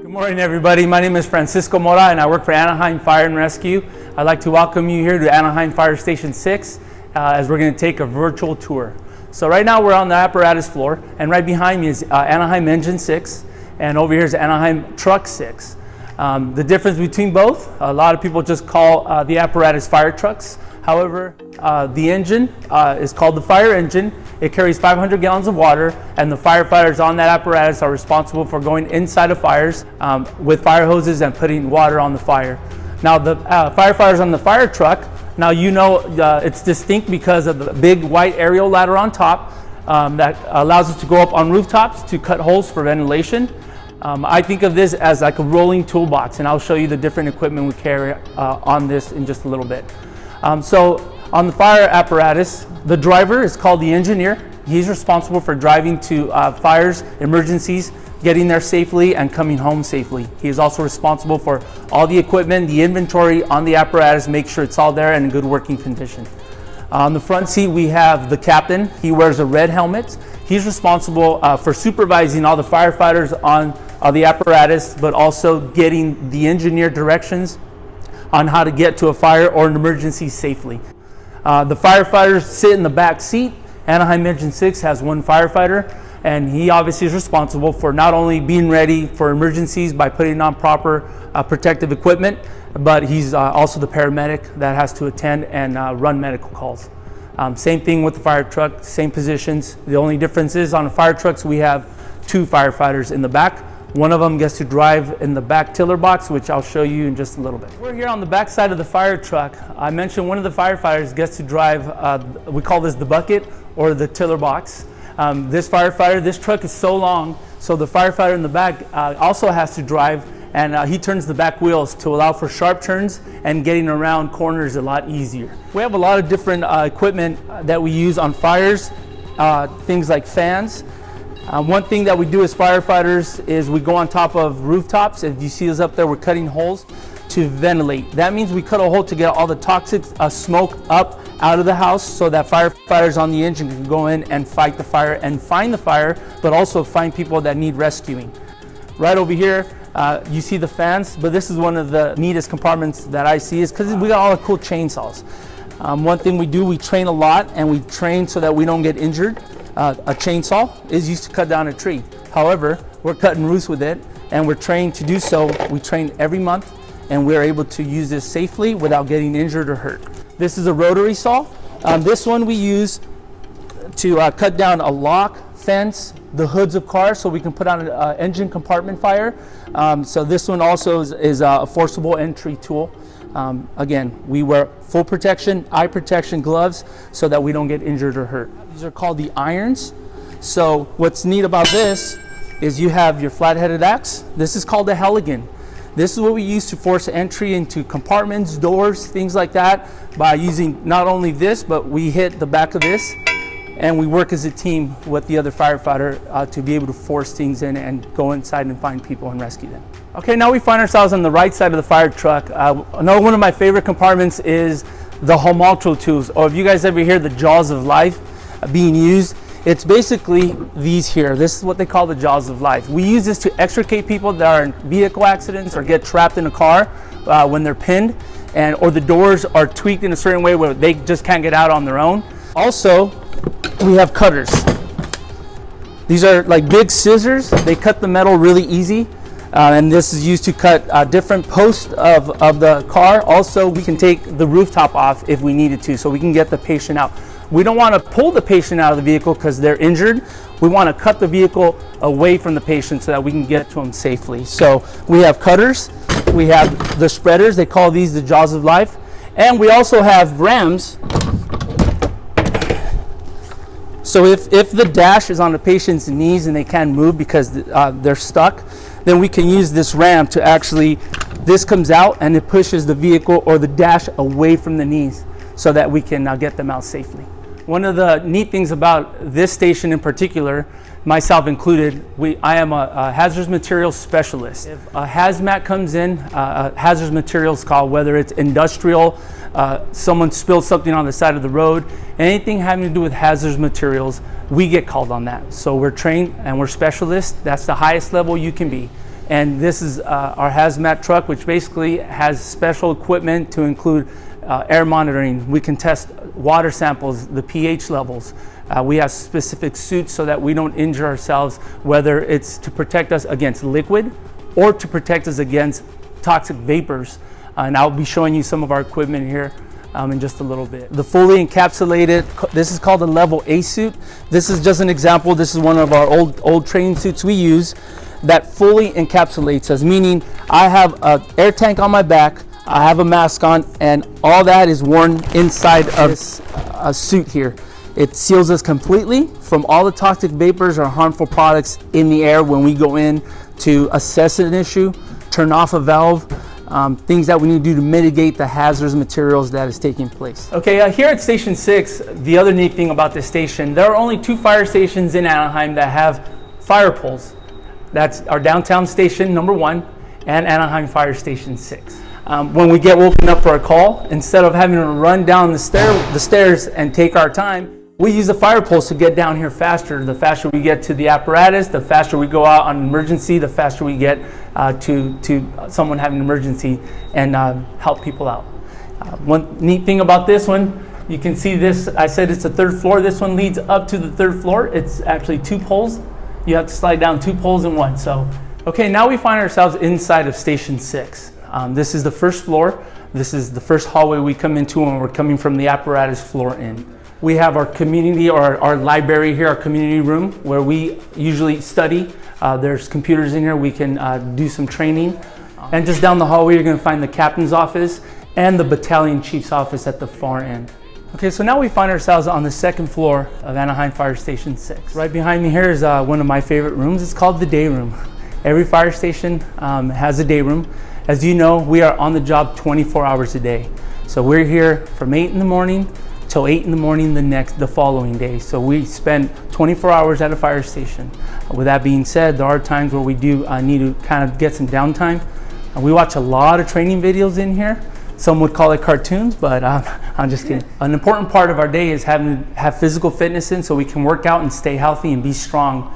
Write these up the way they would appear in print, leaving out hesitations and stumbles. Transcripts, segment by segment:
Good morning, everybody. My name is Francisco Mora, and I work for Anaheim Fire Rescue. I'd like to welcome you here to Anaheim Fire Station 6 as we're going to take a virtual tour. So right now we're on the apparatus floor, and right behind me is Anaheim Engine 6, and over here is Anaheim Truck 6. The difference between both, a lot of people just call the apparatus fire trucks. However, the engine is called the fire engine. It carries 500 gallons of water, and the firefighters on that apparatus are responsible for going inside of fires with fire hoses and putting water on the fire. Now, the firefighters on the fire truck, now you know it's distinct because of the big white aerial ladder on top that allows us to go up on rooftops to cut holes for ventilation. I think of this as like a rolling toolbox, and I'll show you the different equipment we carry on this in just a little bit. So on the fire apparatus, the driver is called the engineer. He's responsible for driving to fires, emergencies, getting there safely and coming home safely. He is also responsible for all the equipment, the inventory on the apparatus, make sure it's all there and in good working condition. On the front seat, we have the captain. He wears a red helmet. He's responsible for supervising all the firefighters on the apparatus, but also getting the engineer directions on how to get to a fire or an emergency safely. The firefighters sit in the back seat. Anaheim Engine 6 has one firefighter, and he obviously is responsible for not only being ready for emergencies by putting on proper protective equipment, but he's also the paramedic that has to attend and run medical calls. Same thing with the fire truck, same positions. The only difference is on the fire trucks we have two firefighters in the back. One of them gets to drive in the back tiller box, which I'll show you in just a little bit. We're here on the back side of the fire truck. I mentioned one of the firefighters gets to drive, we call this the bucket or the tiller box. This truck is so long, so the firefighter in the back also has to drive, and he turns the back wheels to allow for sharp turns and getting around corners a lot easier. We have a lot of different equipment that we use on fires, things like fans. One thing that we do as firefighters is we go on top of rooftops. If you see us up there, we're cutting holes to ventilate. That means we cut a hole to get all the toxic smoke up out of the house so that firefighters on the engine can go in and fight the fire and find the fire, but also find people that need rescuing. Right over here, you see the fans, but this is one of the neatest compartments that I see is because we got all the cool chainsaws. One thing we do, we train a lot, and we train so that we don't get injured. A chainsaw is used to cut down a tree. However, we're cutting roofs with it, and we're trained to do so. We train every month, and we're able to use this safely without getting injured or hurt. This is a rotary saw. This one we use to cut down a lock, fence, the hoods of cars, so we can put on an engine compartment fire. So this one also is a forcible entry tool. Again, we wear full protection, eye protection, gloves, so that we don't get injured or hurt. These are called the irons. So what's neat about this is you have your flat-headed axe. This is called a Helligan. This is what we use to force entry into compartments, doors, things like that, by using not only this, but we hit the back of this, and we work as a team with the other firefighter to be able to force things in and go inside and find people and rescue them. Okay, now we find ourselves on the right side of the fire truck. Another one of my favorite compartments is the Homaltro tools, or if you guys ever hear the jaws of life being used, it's basically these here. This is what they call the jaws of life. We use this to extricate people that are in vehicle accidents or get trapped in a car when they're pinned, or the doors are tweaked in a certain way where they just can't get out on their own. Also, we have cutters. These are like big scissors. They cut the metal really easy. And this is used to cut different posts of the car. Also, we can take the rooftop off if we needed to, so we can get the patient out. We don't want to pull the patient out of the vehicle because they're injured. We want to cut the vehicle away from the patient so that we can get to them safely. So we have cutters, we have the spreaders, they call these the jaws of life, and we also have rams. So if the dash is on the patient's knees and they can't move because they're stuck, then we can use this ram to actually, this comes out and it pushes the vehicle or the dash away from the knees so that we can get them out safely. One of the neat things about this station in particular, myself included, I am a hazardous materials specialist. If a hazmat comes in, hazardous materials call, whether it's industrial, someone spilled something on the side of the road, anything having to do with hazardous materials, we get called on that. So we're trained and we're specialists. That's the highest level you can be. And this is our hazmat truck, which basically has special equipment to include air monitoring. We can test water samples, the pH levels. We have specific suits so that we don't injure ourselves, whether it's to protect us against liquid or to protect us against toxic vapors. And I'll be showing you some of our equipment here in just a little bit. The fully encapsulated, this is called a level A suit. This is just an example. This is one of our old training suits we use that fully encapsulates us, meaning I have an air tank on my back, I have a mask on, and all that is worn inside of this suit here. It seals us completely from all the toxic vapors or harmful products in the air when we go in to assess an issue, turn off a valve, things that we need to do to mitigate the hazardous materials that is taking place. Okay, here at Station 6, the other neat thing about this station, there are only 2 fire stations in Anaheim that have fire poles. That's our downtown station, number 1, and Anaheim Fire Station 6. When we get woken up for a call, instead of having to run down the stairs and take our time, we use the fire poles to get down here faster. The faster we get to the apparatus, the faster we go out on an emergency, the faster we get to someone having an emergency and help people out. One neat thing about this one, you can see this, I said it's a 3rd floor. This one leads up to the 3rd floor. It's actually 2 poles. You have to slide down 2 poles in one. So, okay, now we find ourselves inside of Station 6. This is the 1st floor. This is the first hallway we come into when we're coming from the apparatus floor in. We have our community or our library here, our community room, where we usually study. There's computers in here. We can do some training. And just down the hallway, you're going to find the captain's office and the battalion chief's office at the far end. Okay, so now we find ourselves on the 2nd floor of Anaheim Fire Station 6. Right behind me here is one of my favorite rooms. It's called the day room. Every fire station has a day room. As you know, we are on the job 24 hours a day. So we're here from 8 in the morning till 8 in the morning the following day. So we spend 24 hours at a fire station. With that being said, there are times where we do need to kind of get some downtime. We watch a lot of training videos in here. Some would call it cartoons, but I'm just kidding. An important part of our day is having to have physical fitness in so we can work out and stay healthy and be strong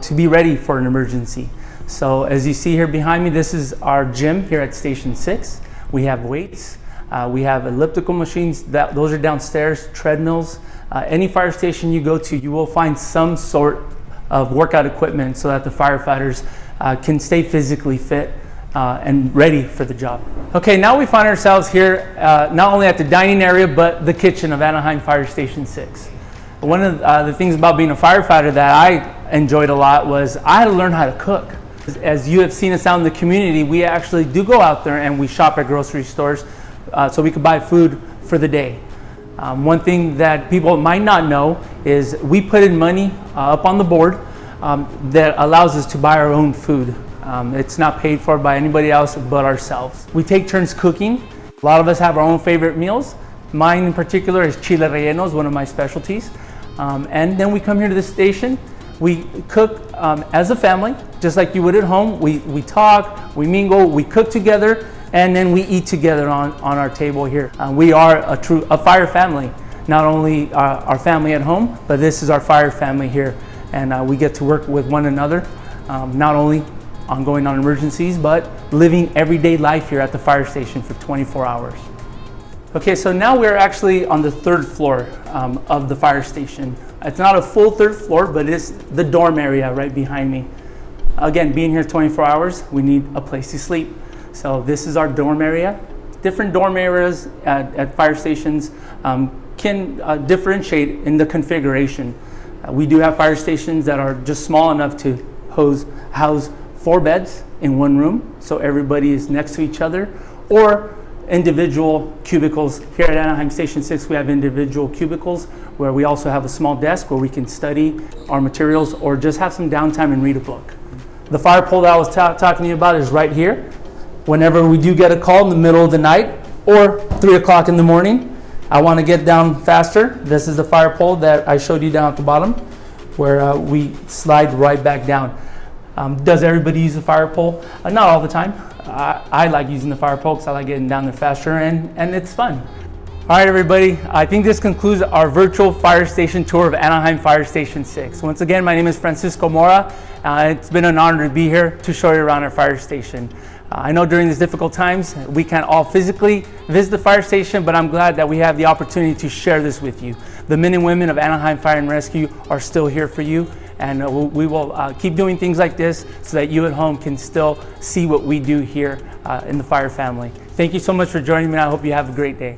to be ready for an emergency. So as you see here behind me, this is our gym here at Station 6. We have weights. We have elliptical machines, those are downstairs, treadmills. Any fire station you go to, you will find some sort of workout equipment so that the firefighters can stay physically fit and ready for the job. Okay, now we find ourselves here not only at the dining area, but the kitchen of Anaheim Fire Station 6. One of the things about being a firefighter that I enjoyed a lot was I had to learn how to cook. As you have seen us out in the community, we actually do go out there and we shop at grocery stores so we could buy food for the day. One thing that people might not know is we put in money up on the board that allows us to buy our own food. It's not paid for by anybody else but ourselves. We take turns cooking. A lot of us have our own favorite meals. Mine in particular is chile rellenos, one of my specialties. And then we come here to the station. We cook as a family, just like you would at home. We talk, we mingle, we cook together, and then we eat together on our table here. We are a fire family. Not only our family at home, but this is our fire family here. And we get to work with one another, not only on going on emergencies, but living everyday life here at the fire station for 24 hours. Okay, so now we're actually on the 3rd floor of the fire station. It's not a full 3rd floor, but it's the dorm area right behind me. Again, being here 24 hours, we need a place to sleep. So this is our dorm area. Different dorm areas at fire stations can differentiate in the configuration. We do have fire stations that are just small enough to house 4 beds in one room, so everybody is next to each other, or individual cubicles. Here at Anaheim Station 6, we have individual cubicles where we also have a small desk where we can study our materials or just have some downtime and read a book. The fire pole that I was talking to you about is right here. Whenever we do get a call in the middle of the night or 3 o'clock in the morning, I want to get down faster. This is the fire pole that I showed you down at the bottom where we slide right back down. Does everybody use the fire pole? Not all the time. I like using the fire pole because I like getting down there faster and it's fun. All right, everybody, I think this concludes our virtual fire station tour of Anaheim Fire Station 6. Once again, my name is Francisco Mora. It's been an honor to be here to show you around our fire station. I know during these difficult times, we can't all physically visit the fire station, but I'm glad that we have the opportunity to share this with you. The men and women of Anaheim Fire and Rescue are still here for you, and we will keep doing things like this so that you at home can still see what we do here in the fire family. Thank you so much for joining me, and I hope you have a great day.